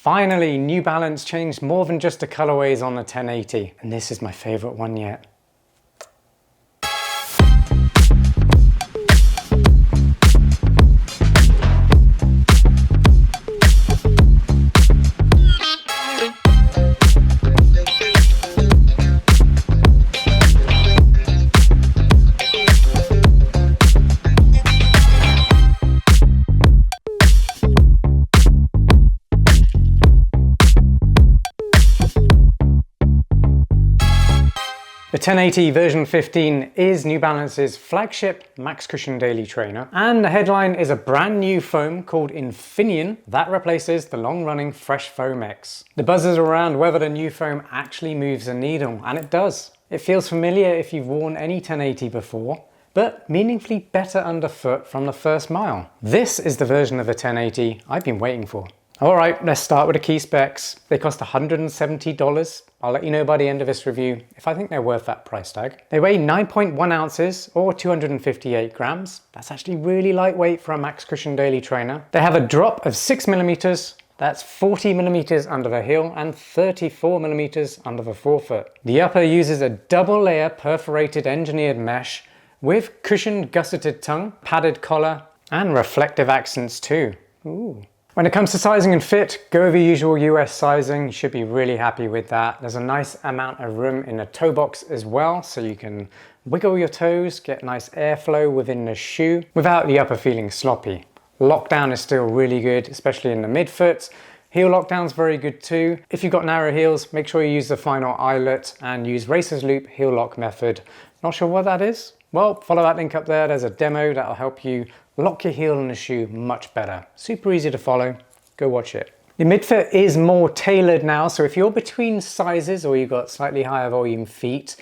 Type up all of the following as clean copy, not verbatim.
Finally, New Balance changed more than just the colorways on the 1080, and this is my favorite one yet. The 1080 version 15 is New Balance's flagship max cushion daily trainer, and the headline is a brand new foam called Infinion that replaces the long-running Fresh Foam X. The buzz is around whether the new foam actually moves the needle, and it does. It feels familiar if you've worn any 1080 before, but meaningfully better underfoot from the first mile. This is the version of the 1080 I've been waiting for. Alright, let's start with the key specs. They cost $170. I'll let you know by the end of this review if I think they're worth that price tag. They weigh 9.1 ounces or 258 grams. That's actually really lightweight for a max cushion daily trainer. They have a drop of 6 millimeters. That's 40 millimeters under the heel and 34 millimeters under the forefoot. The upper uses a double layer perforated engineered mesh with cushioned gusseted tongue, padded collar, and reflective accents too. Ooh. When it comes to sizing and fit, go over usual US sizing. You should be really happy with that. There's a nice amount of room in the toe box as well, so you can wiggle your toes, get nice airflow within the shoe without the upper feeling sloppy. Lockdown is still really good, especially in the midfoot. Heel lockdown's very good too. If you've got narrow heels, make sure you use the final eyelet and use racer's loop heel lock method. Not sure what that is? Well, follow that link up there. There's a demo that'll help you lock your heel in the shoe much better. Super easy to follow. Go watch it. The midfoot is more tailored now, so if you're between sizes or you've got slightly higher volume feet,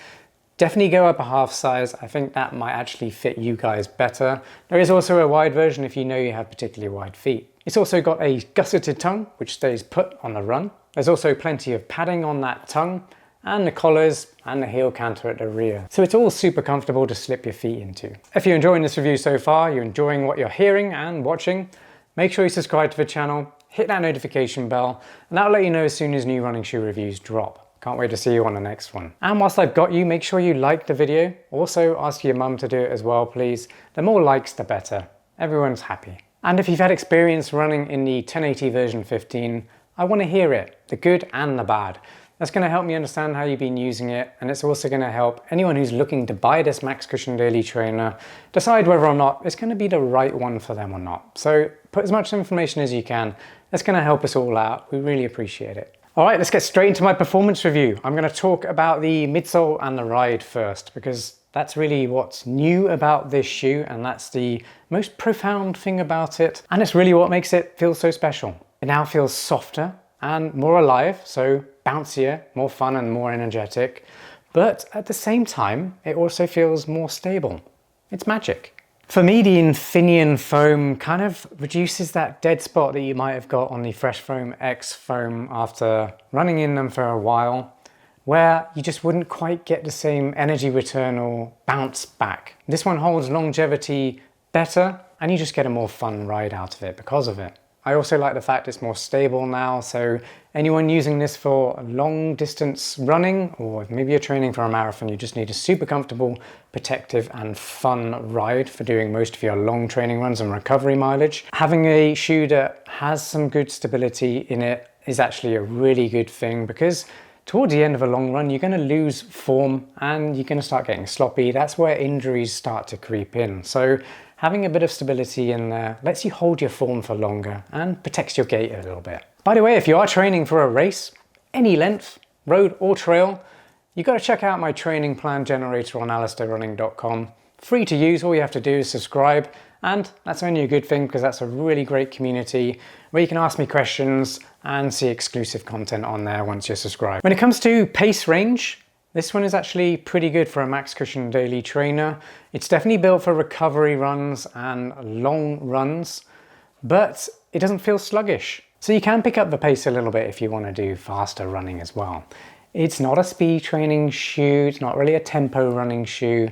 definitely go up a half size. I think that might actually fit you guys better. There is also a wide version if you know you have particularly wide feet. It's also got a gusseted tongue, which stays put on the run. There's also plenty of padding on that tongue, and the collars and the heel canter at the rear. So it's all super comfortable to slip your feet into. If you're enjoying this review so far, you're enjoying what you're hearing and watching, make sure you subscribe to the channel, hit that notification bell, and that'll let you know as soon as new running shoe reviews drop. Can't wait to see you on the next one. And whilst I've got you, make sure you like the video. Also ask your mum to do it as well, please. The more likes, the better. Everyone's happy. And if you've had experience running in the 1080 version 15, I want to hear it, the good and the bad. That's going to help me understand how you've been using it, and it's also going to help anyone who's looking to buy this max cushion daily trainer decide whether or not it's going to be the right one for them or not. So put as much information as you can. That's going to help us all out. We really appreciate it. All right, let's get straight into my performance review. I'm going to talk about the midsole and the ride first, because that's really what's new about this shoe, and that's the most profound thing about it, and it's really what makes it feel so special. It now feels softer and more alive, so bouncier, more fun and more energetic, but at the same time it also feels more stable. It's magic. For me, the Infinion foam kind of reduces that dead spot that you might have got on the Fresh Foam X foam after running in them for a while, where you just wouldn't quite get the same energy return or bounce back. This one holds longevity better, and you just get a more fun ride out of it because of it. I also like the fact it's more stable now, so anyone using this for long distance running, or maybe you're training for a marathon, you just need a super comfortable, protective and fun ride for doing most of your long training runs and recovery mileage. Having a shoe that has some good stability in it is actually a really good thing, because towards the end of a long run, you're going to lose form and you're going to start getting sloppy. That's where injuries start to creep in. So having a bit of stability in there lets you hold your form for longer and protects your gait a little bit. By the way, if you are training for a race, any length, road or trail, you've got to check out my training plan generator on alistairrunning.com. Free to use, all you have to do is subscribe, and that's only a good thing because that's a really great community where you can ask me questions and see exclusive content on there once you're subscribed. When it comes to pace range, this one is actually pretty good for a max cushion daily trainer. It's definitely built for recovery runs and long runs, but it doesn't feel sluggish. So you can pick up the pace a little bit if you want to do faster running as well. It's not a speed training shoe, it's not really a tempo running shoe,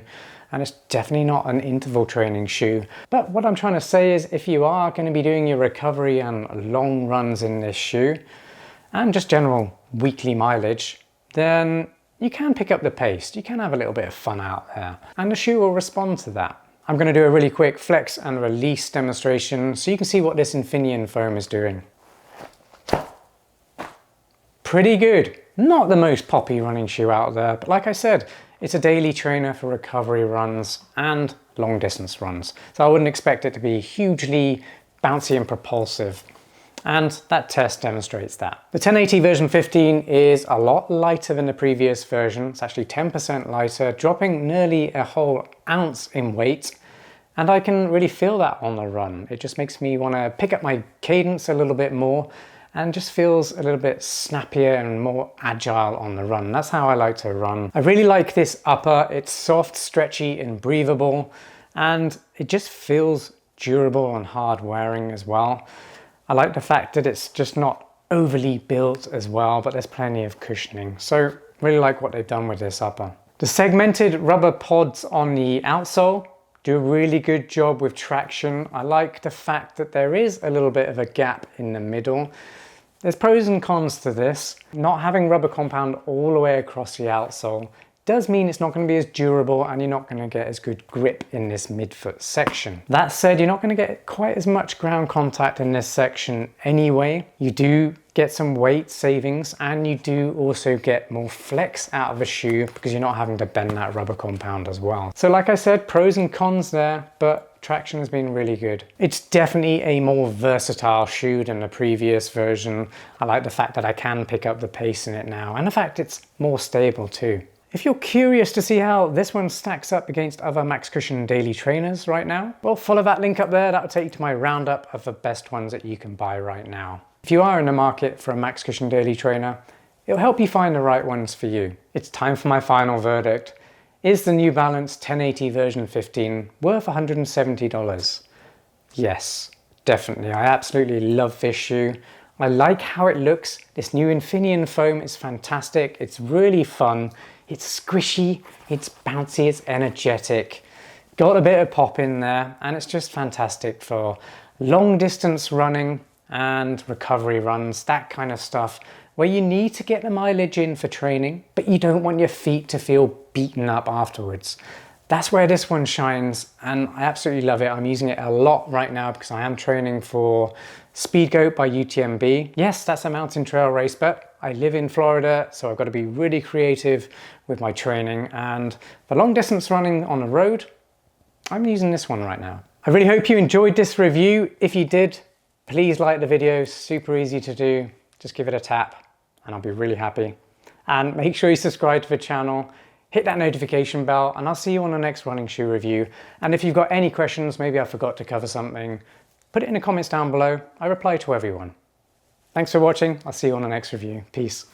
and it's definitely not an interval training shoe. But what I'm trying to say is if you are going to be doing your recovery and long runs in this shoe, and just general weekly mileage, then you can pick up the pace. You can have a little bit of fun out there, and the shoe will respond to that. I'm going to do a really quick flex and release demonstration so you can see what this Infinion foam is doing. Pretty good. Not the most poppy running shoe out there, but like I said, it's a daily trainer for recovery runs and long distance runs. So I wouldn't expect it to be hugely bouncy and propulsive. And that test demonstrates that. The 1080 version 15 is a lot lighter than the previous version. It's actually 10% lighter, dropping nearly a whole ounce in weight. And I can really feel that on the run. It just makes me want to pick up my cadence a little bit more and just feels a little bit snappier and more agile on the run. That's how I like to run. I really like this upper. It's soft, stretchy, and breathable, and it just feels durable and hard wearing as well. I like the fact that it's just not overly built as well, but there's plenty of cushioning. So really like what they've done with this upper. The segmented rubber pods on the outsole do a really good job with traction. I like the fact that there is a little bit of a gap in the middle. There's pros and cons to this. Not having rubber compound all the way across the outsole does mean it's not going to be as durable and you're not going to get as good grip in this midfoot section. That said, you're not going to get quite as much ground contact in this section anyway. You do get some weight savings and you do also get more flex out of the shoe because you're not having to bend that rubber compound as well. So like I said, pros and cons there, but traction has been really good. It's definitely a more versatile shoe than the previous version. I like the fact that I can pick up the pace in it now, and the fact it's more stable too. If you're curious to see how this one stacks up against other Max Cushion daily trainers right now, well, follow that link up there. That'll take you to my roundup of the best ones that you can buy right now. If you are in the market for a Max Cushion daily trainer, it'll help you find the right ones for you. It's time for my final verdict. Is the New Balance 1080 version 15 worth $170? Yes, definitely. I absolutely love this shoe. I like how it looks. This new Infinion foam is fantastic. It's really fun. It's squishy, it's bouncy, it's energetic. Got a bit of pop in there, and it's just fantastic for long distance running and recovery runs, that kind of stuff, where you need to get the mileage in for training, but you don't want your feet to feel beaten up afterwards. That's where this one shines, and I absolutely love it. I'm using it a lot right now because I am training for Speedgoat by UTMB. Yes, that's a mountain trail race, but I live in Florida, so I've got to be really creative with my training. And for long distance running on the road, I'm using this one right now. I really hope you enjoyed this review. If you did, please like the video. Super easy to do. Just give it a tap and I'll be really happy. And make sure you subscribe to the channel. Hit that notification bell, and I'll see you on the next running shoe review. And if you've got any questions, maybe I forgot to cover something, put it in the comments down below. I reply to everyone. Thanks for watching. I'll see you on the next review. Peace.